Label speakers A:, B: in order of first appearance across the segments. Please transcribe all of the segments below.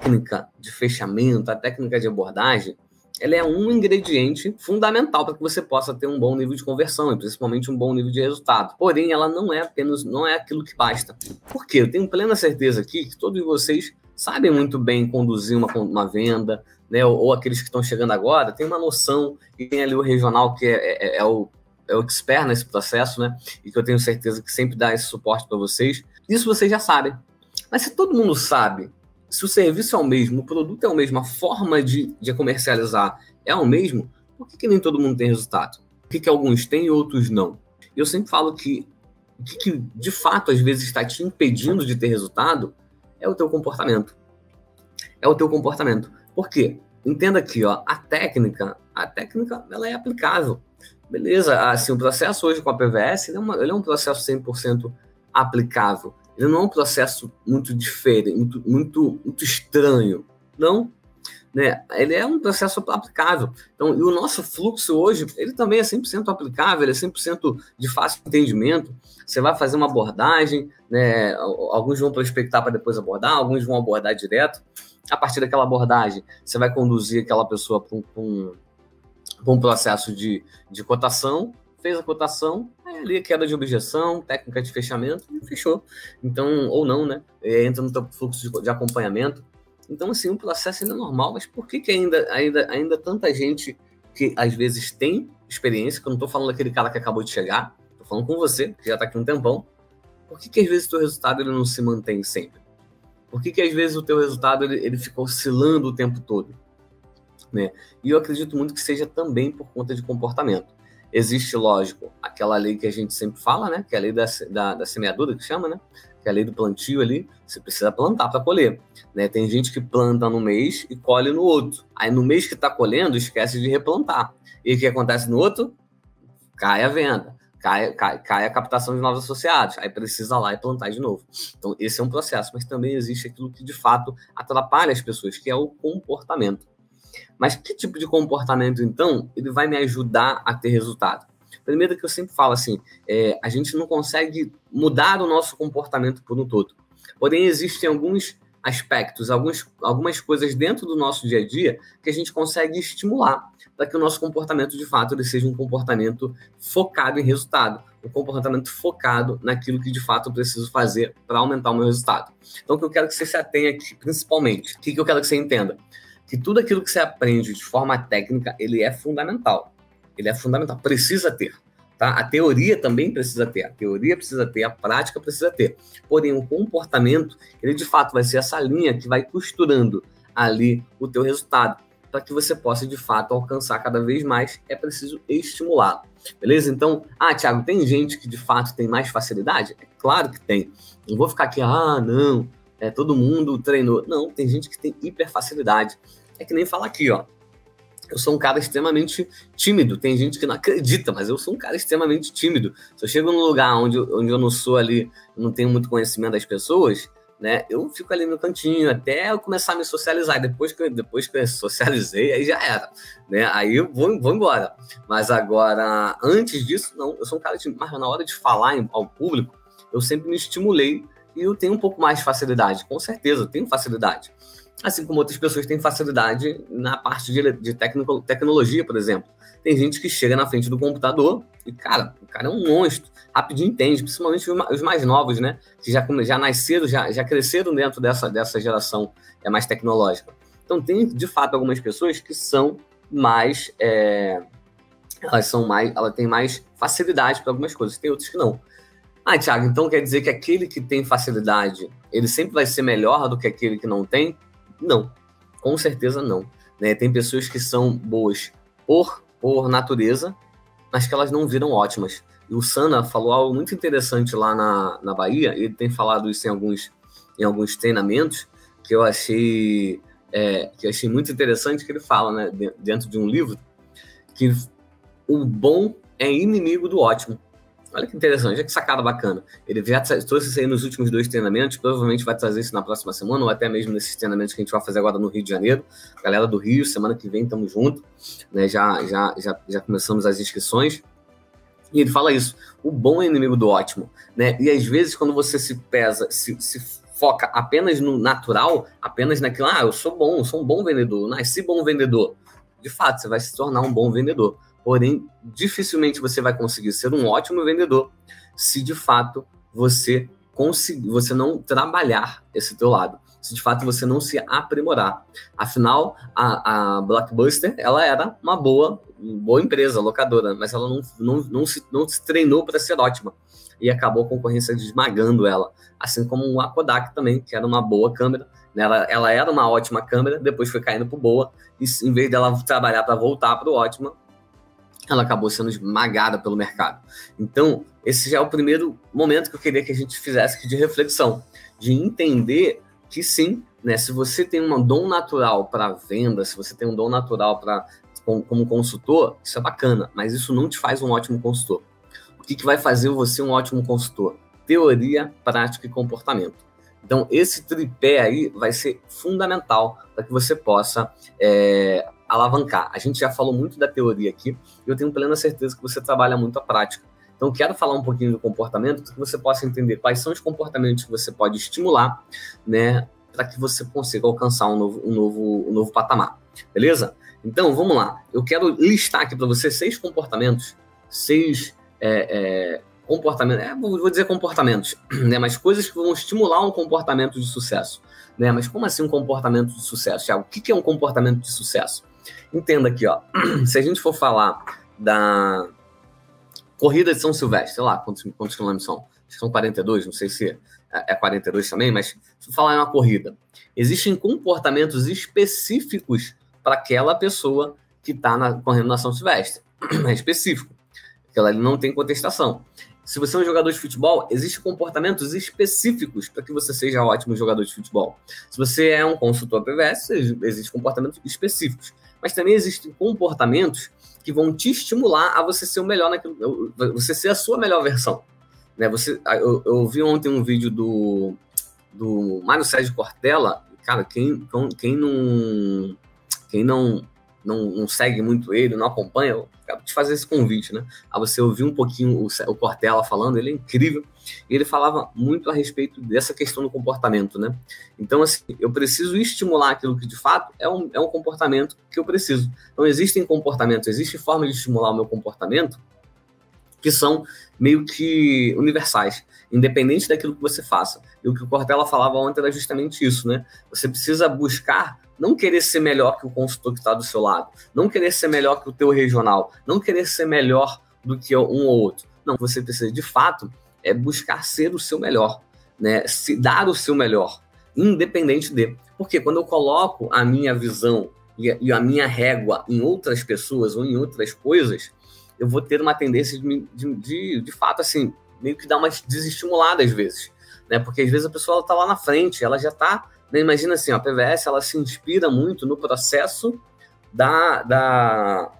A: técnica de fechamento, a técnica de abordagem, ela é um ingrediente fundamental para que você possa ter um bom nível de conversão e principalmente um bom nível de resultado. Porém, ela não é aquilo que basta. Por quê? Eu tenho plena certeza aqui que todos vocês sabem muito bem conduzir uma venda, né? Ou aqueles que estão chegando agora, tem uma noção, e tem ali o regional que é o expert nesse processo, né? E que eu tenho certeza que sempre dá esse suporte para vocês. Isso vocês já sabem. Mas se todo mundo sabe, se o serviço é o mesmo, o produto é o mesmo, a forma de comercializar é o mesmo, por que nem todo mundo tem resultado? Por que alguns têm e outros não? Eu sempre falo que o que de fato às vezes está te impedindo de ter resultado é o teu comportamento. É o teu comportamento. Por quê? Entenda aqui, ó, a técnica ela é aplicável. Beleza, assim, o processo hoje com a PVS ele é um processo 100% aplicável. Ele não é um processo muito diferente, muito estranho, não, né? Ele é um processo aplicável. Então, e o nosso fluxo hoje, ele também é 100% aplicável, ele é 100% de fácil entendimento. Você vai fazer uma abordagem, né? Alguns vão prospectar para depois abordar, alguns vão abordar direto. A partir daquela abordagem, você vai conduzir aquela pessoa para um processo de cotação. Fez a cotação, aí ali queda de objeção, técnica de fechamento, e fechou. Então, ou não, né? Entra no teu fluxo de acompanhamento. Então, assim, o processo ainda é normal, mas por que ainda tanta gente que às vezes tem experiência, que eu não estou falando daquele cara que acabou de chegar, estou falando com você, que já está aqui um tempão, por que às vezes o teu resultado ele não se mantém sempre? Por que às vezes o teu resultado ele fica oscilando o tempo todo? Né? E eu acredito muito que seja também por conta de comportamento. Existe, lógico, aquela lei que a gente sempre fala, né? Que é a lei da semeadura, que chama, né? Que é a lei do plantio ali. Você precisa plantar para colher, né? Tem gente que planta no mês e colhe no outro. Aí no mês que está colhendo, esquece de replantar. E o que acontece no outro? Cai a venda, cai a captação de novos associados. Aí precisa lá e plantar de novo. Então esse é um processo, mas também existe aquilo que de fato atrapalha as pessoas, que é o comportamento. Mas que tipo de comportamento, então, ele vai me ajudar a ter resultado? Primeiro que eu sempre falo assim, a gente não consegue mudar o nosso comportamento por um todo. Porém, existem alguns aspectos, algumas coisas dentro do nosso dia a dia que a gente consegue estimular para que o nosso comportamento, de fato, ele seja um comportamento focado em resultado, um comportamento focado naquilo que, de fato, eu preciso fazer para aumentar o meu resultado. Então, o que eu quero que você se atenha aqui, principalmente, o que eu quero que você entenda? Que tudo aquilo que você aprende de forma técnica, ele é fundamental. Ele é fundamental, precisa ter. Tá? A teoria também precisa ter. A teoria precisa ter, a prática precisa ter. Porém, o comportamento, ele de fato vai ser essa linha que vai costurando ali o teu resultado. Para que você possa, de fato, alcançar cada vez mais, é preciso estimulá-lo. Beleza? Então, Thiago, tem gente que de fato tem mais facilidade? É claro que tem. Não vou ficar aqui, não... todo mundo treinou. Não, tem gente que tem hiperfacilidade. É que nem falar aqui, ó. Eu sou um cara extremamente tímido. Tem gente que não acredita, mas eu sou um cara extremamente tímido. Se eu chego num lugar onde eu não sou ali, não tenho muito conhecimento das pessoas, né? Eu fico ali no cantinho até eu começar a me socializar. Depois que eu socializei, aí já era, né? Aí eu vou embora. Mas agora, antes disso, não. Eu sou um cara tímido. Mas na hora de falar ao público, eu sempre me estimulei e eu tenho um pouco mais de facilidade. Com certeza, eu tenho facilidade. Assim como outras pessoas têm facilidade na parte de tecnologia, por exemplo. Tem gente que chega na frente do computador e, cara, o cara é um monstro, rapidinho entende, principalmente os mais novos, né? Que já nasceram, já cresceram dentro dessa geração mais tecnológica. Então, tem, de fato, algumas pessoas que são mais... elas têm mais facilidade para algumas coisas, tem outras que não. Thiago, então quer dizer que aquele que tem facilidade, ele sempre vai ser melhor do que aquele que não tem? Não, com certeza não. Né? Tem pessoas que são boas por natureza, mas que elas não viram ótimas. E o Sana falou algo muito interessante lá na Bahia, ele tem falado isso em alguns treinamentos, que eu achei muito interessante, que ele fala, né, dentro de um livro, que o bom é inimigo do ótimo. Olha que interessante, olha que sacada bacana. Ele já trouxe isso aí nos últimos 2 treinamentos, provavelmente vai trazer isso na próxima semana, ou até mesmo nesses treinamentos que a gente vai fazer agora no Rio de Janeiro. Galera do Rio, semana que vem estamos juntos, né? Já começamos as inscrições. E ele fala isso, o bom é inimigo do ótimo, né? E às vezes quando você se foca apenas no natural, apenas naquilo, eu sou um bom vendedor, nasci bom vendedor. De fato, você vai se tornar um bom vendedor. Porém, dificilmente você vai conseguir ser um ótimo vendedor se de fato você não trabalhar esse teu lado, se de fato você não se aprimorar. Afinal, a Blockbuster, ela era uma boa empresa locadora, mas ela não se treinou para ser ótima e acabou a concorrência esmagando ela, assim como a Kodak também, que era uma boa câmera, né? Ela era uma ótima câmera, depois foi caindo para boa, e em vez dela trabalhar para voltar para o ótima, ela acabou sendo esmagada pelo mercado. Então, esse já é o primeiro momento que eu queria que a gente fizesse de reflexão, de entender que sim, né, se você tem um dom natural para venda, se você tem um dom natural como consultor, isso é bacana, mas isso não te faz um ótimo consultor. O que vai fazer você um ótimo consultor? Teoria, prática e comportamento. Então, esse tripé aí vai ser fundamental para que você possa alavancar. A gente já falou muito da teoria aqui e eu tenho plena certeza que você trabalha muito a prática. Então, quero falar um pouquinho do comportamento para que você possa entender quais são os comportamentos que você pode estimular, né, para que você consiga alcançar um novo patamar. Beleza? Então, vamos lá. Eu quero listar aqui para você 6 comportamentos, 6 comportamentos, vou dizer comportamentos, né, mas coisas que vão estimular um comportamento de sucesso. Né? Mas como assim um comportamento de sucesso, Thiago? O que é um comportamento de sucesso? Entenda aqui, ó, se a gente for falar da corrida de São Silvestre, sei lá quantos quilômetros são, acho que são 42, não sei se é 42 também, mas se falar em uma corrida, existem comportamentos específicos para aquela pessoa que está correndo na São Silvestre, é específico, aquela ali não tem contestação. Se você é um jogador de futebol, existem comportamentos específicos para que você seja ótimo jogador de futebol. Se você é um consultor PVS, existem comportamentos específicos. Mas também existem comportamentos que vão te estimular a você ser o melhor naquilo, você ser a sua melhor versão. Né? Eu vi ontem um vídeo do Mário Sérgio Cortella. Cara, quem não segue muito ele, não acompanha, eu quero te fazer esse convite, né? A você ouvir um pouquinho o Cortella falando, ele é incrível, e ele falava muito a respeito dessa questão do comportamento, né? Então, assim, eu preciso estimular aquilo que, de fato, é um comportamento que eu preciso. Então, existem comportamentos, existe forma de estimular o meu comportamento que são meio que universais, independente daquilo que você faça. E o que o Cortella falava ontem era justamente isso, né? Você precisa buscar não querer ser melhor que o consultor que está do seu lado, não querer ser melhor que o teu regional, não querer ser melhor do que um ou outro. Não, você precisa, de fato, buscar ser o seu melhor, né? Se dar o seu melhor, independente de. Porque quando eu coloco a minha visão e a minha régua em outras pessoas ou em outras coisas, eu vou ter uma tendência de fato, assim, meio que dar uma desestimulada às vezes, né? Porque às vezes a pessoa está lá na frente, ela já está... Imagina assim, a PVS, ela se inspira muito no processo da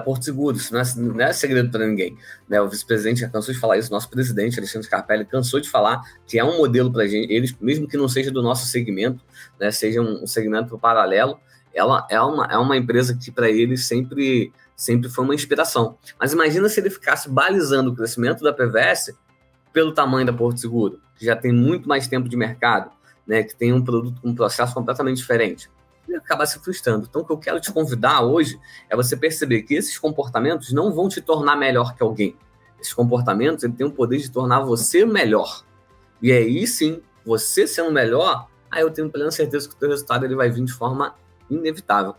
A: Porto Seguro. Isso não é segredo para ninguém, né? O vice-presidente já cansou de falar isso, nosso presidente, Alexandre Scarpelli, cansou de falar que é um modelo para a gente, eles, mesmo que não seja do nosso segmento, né, seja um segmento paralelo, ela é uma empresa que para eles sempre foi uma inspiração. Mas imagina se ele ficasse balizando o crescimento da PVS pelo tamanho da Porto Seguro, que já tem muito mais tempo de mercado, né, que tem um produto com um processo completamente diferente. E acaba se frustrando. Então, o que eu quero te convidar hoje é você perceber que esses comportamentos não vão te tornar melhor que alguém. Esses comportamentos têm o poder de tornar você melhor. E aí, sim, você sendo melhor, eu tenho plena certeza que o teu resultado ele vai vir de forma inevitável.